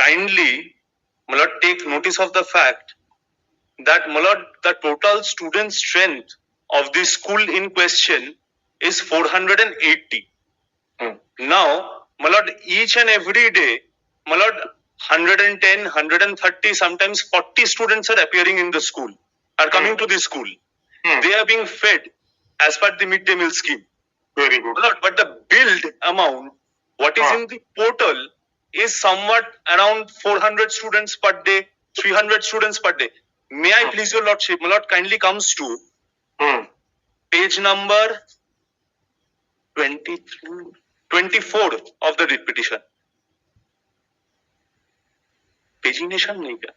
kindly, my lord, take notice of the fact that, my lord, the total student strength of the school in question is 480. Now, my lord, each and every day, my lord, 110, 130, sometimes 40 students are appearing in the school, are coming to the school. They are being fed as per the midday meal scheme. Very good. My lord, but the billed amount, what is in the portal, is somewhat around 400 students per day, 300 students per day. May I please your lordship, my lord, kindly comes to page number 24 of the writ petition. Pagination nahi kya?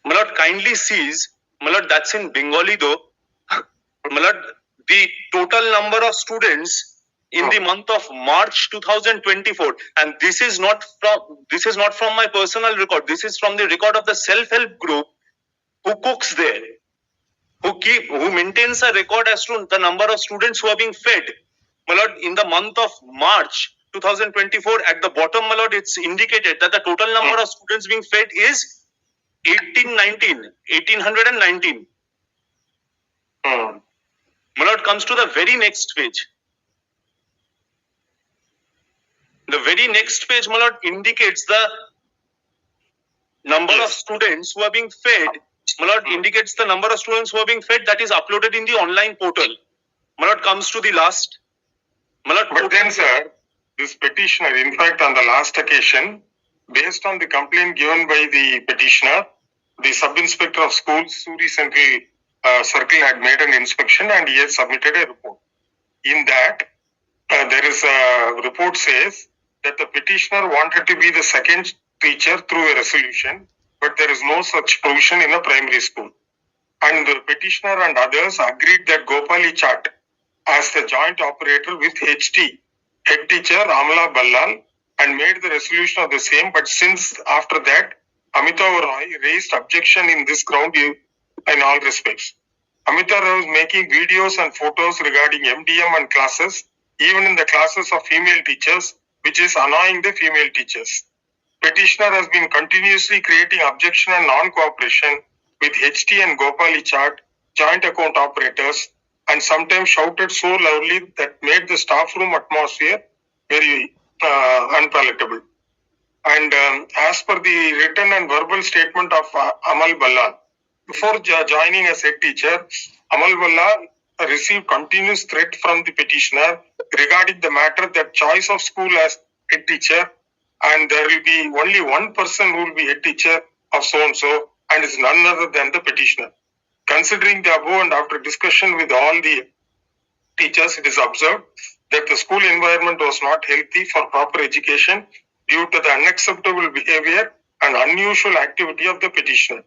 My lord, kindly sees, my lord, that's in Bengali though. My lord, the total number of students in the month of March 2024, and this is not from my personal record. This is from the record of the self-help group who cooks there, who maintains a record as to the number of students who are being fed. My lord, in the month of March 2024, at the bottom, my lord, it's indicated that the total number of students being fed is 1819. My lord, comes to the very next page. The very next page, my lord, indicates the number of students who are being fed. My lord, indicates the number of students who are being fed that is uploaded in the online portal. My lord, comes to the last. My lord, but then, sir, this petitioner, in fact, on the last occasion, based on the complaint given by the petitioner, the sub-inspector of schools, Suri Central Circle, had made an inspection and he has submitted a report. In that, there is a report says that the petitioner wanted to be the second teacher through a resolution, but there is no such provision in a primary school. And the petitioner and others agreed that Gopali Chat as the joint operator with HT, head teacher Amla Ballal, and made the resolution of the same. But since after that, Amitav Roy raised objection in this ground in all respects. Amitav Roy was making videos and photos regarding MDM and classes, even in the classes of female teachers, which is annoying the female teachers. Petitioner has been continuously creating objection and non-cooperation with HT and Gopali Chat, joint account operators, and sometimes shouted so loudly that made the staff room atmosphere very unpalatable. And as per the written and verbal statement of Amal Ballal, before joining as head teacher, Amal Ballal received continuous threat from the petitioner regarding the matter that choice of school as head teacher, and there will be only one person who will be head teacher of so-and-so, and is none other than the petitioner. Considering the above and after discussion with all the teachers, it is observed that the school environment was not healthy for proper education due to the unacceptable behavior and unusual activity of the petitioner.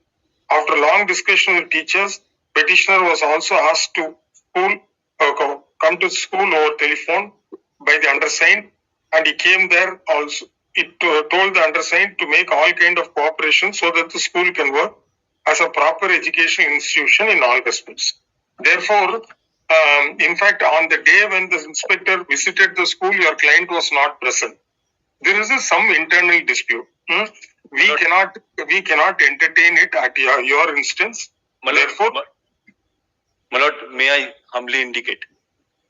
After long discussion with teachers, petitioner was also asked to come to school over telephone by the undersigned, and he came there also. It told the undersigned to make all kind of cooperation so that the school can work as a proper education institution in all respects. Therefore, in fact, on the day when the inspector visited the school, your client was not present. There is some internal dispute. We cannot entertain it at your instance. My lord, may I humbly indicate?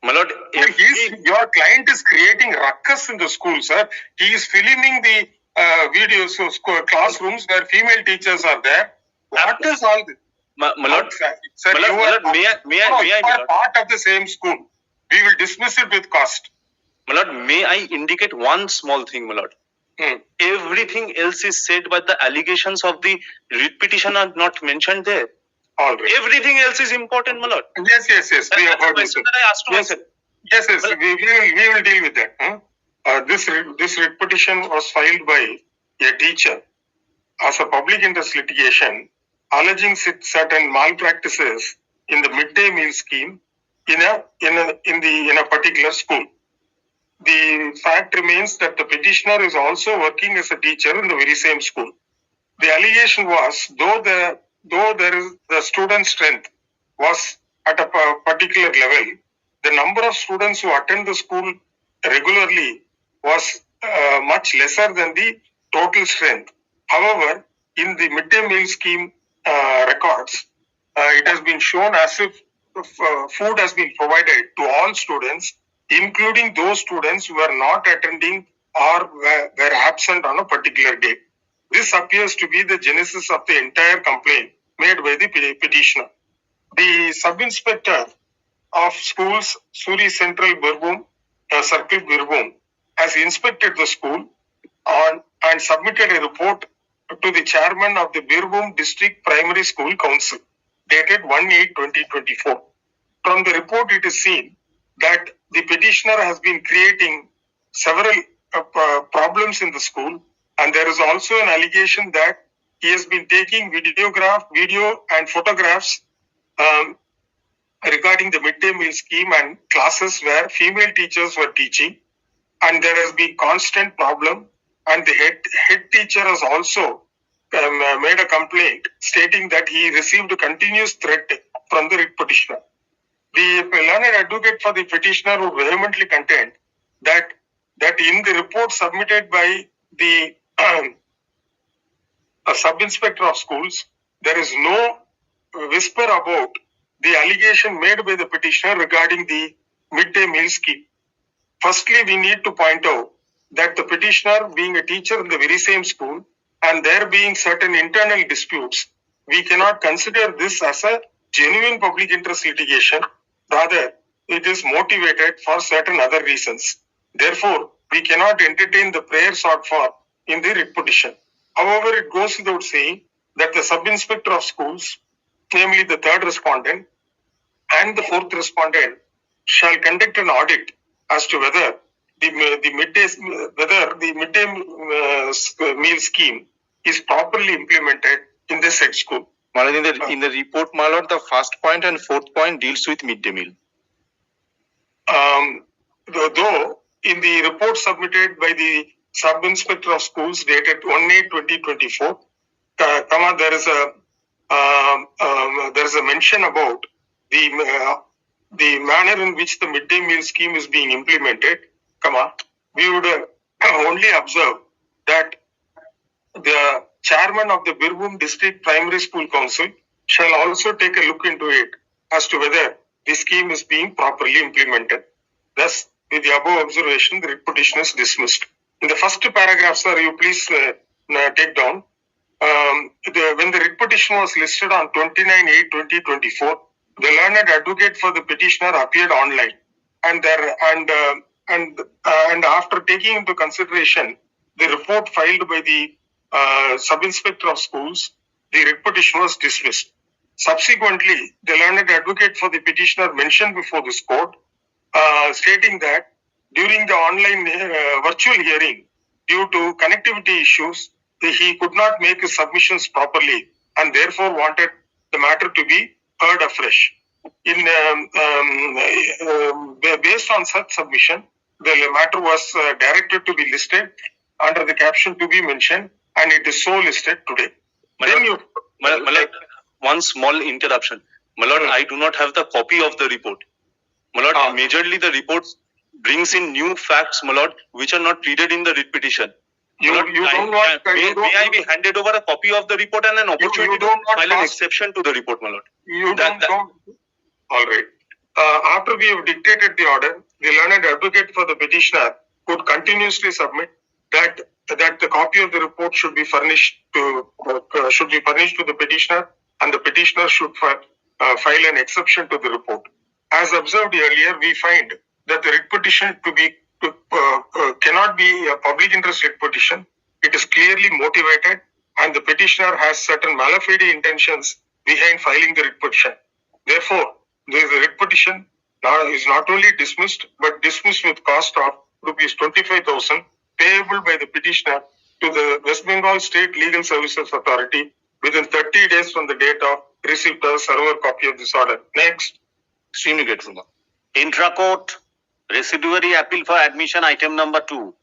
My lord, your client is creating ruckus in the school, sir. He is filming the videos of classrooms where female teachers are there. What is all this? My lord, sir, you are part of the same school. We will dismiss it with cost. My lord, may I indicate one small thing, my lord? Everything else is said, but the allegations of the writ petition are not mentioned there. All right. Everything else is important, my lord. Yes. We have heard this. Yes. We will deal with that. This writ petition was filed by a teacher as a public interest litigation, alleging certain malpractices in the midday meal scheme in a particular school. The fact remains that the petitioner is also working as a teacher in the very same school. The allegation was, though the student strength was at a particular level, the number of students who attend the school regularly was much lesser than the total strength. However, in the midday meal scheme records, it has been shown as if food has been provided to all students, including those students who are not attending or were absent on a particular day. This appears to be the genesis of the entire complaint made by the petitioner. The sub-inspector of schools, Suri Central Birbhum, Circle Birbhum, has inspected the school and submitted a report to the chairman of the Birbhum District Primary School Council, dated 1/8/2024. From the report, it is seen that the petitioner has been creating several problems in the school, and there is also an allegation that he has been taking video and photographs regarding the midday meal scheme and classes where female teachers were teaching, and there has been constant problem, and the head teacher has also made a complaint stating that he received a continuous threat from the writ petitioner. The learned advocate for the petitioner would vehemently contend that in the report submitted by the sub-inspector of schools, there is no whisper about the allegation made by the petitioner regarding the midday meal scheme. Firstly, we need to point out that the petitioner, being a teacher in the very same school, and there being certain internal disputes, we cannot consider this as a genuine public interest litigation. Rather, it is motivated for certain other reasons. Therefore, we cannot entertain the prayer sought for in the writ petition. However, it goes without saying that the sub-inspector of schools, namely the third respondent and the fourth respondent, shall conduct an audit as to whether the midday meal scheme is properly implemented in the said school. My lord, in the report, my lord, the first point and fourth point deals with midday meal. Though in the report submitted by the sub-inspector of schools dated 1/8/2024, there is a mention about the manner in which the midday meal scheme is being implemented, we would only observe that the chairman of the Birbhum District Primary School Council shall also take a look into it as to whether the scheme is being properly implemented. Thus, with the above observation, the writ petition is dismissed. In the first paragraph, sir, you please take down. When the writ petition was listed on 29/8/2024, the learned advocate for the petitioner appeared online, and after taking into consideration the report filed by the sub-inspector of schools, the writ petition was dismissed. Subsequently, the learned advocate for the petitioner mentioned before this court, stating that during the online virtual hearing, due to connectivity issues, he could not make his submissions properly and therefore wanted the matter to be heard afresh. Based on such submission, the matter was directed to be listed under the caption to be mentioned, and it is so listed today. One small interruption. My lord, I do not have the copy of the report. My lord, majorly the report brings in new facts, my lord, which are not pleaded in the writ petition. May I be handed over a copy of the report and an opportunity to file an exception to the report, my lord? All right. After we have dictated the order, the learned advocate for the petitioner could continuously submit that the copy of the report should be furnished to the petitioner, and the petitioner should file an exception to the report. As observed earlier, we find that the writ petition cannot be a public interest writ petition. It is clearly motivated, and the petitioner has certain malafide intentions behind filing the writ petition. Therefore, the writ petition is not only dismissed, but dismissed with cost of ₹25,000 payable by the petitioner to the West Bengal State Legal Services Authority within 30 days from the date of receipt of server copy of this order. Next. Extremely grateful. Intra-court residuary appeal for admission, item number 2.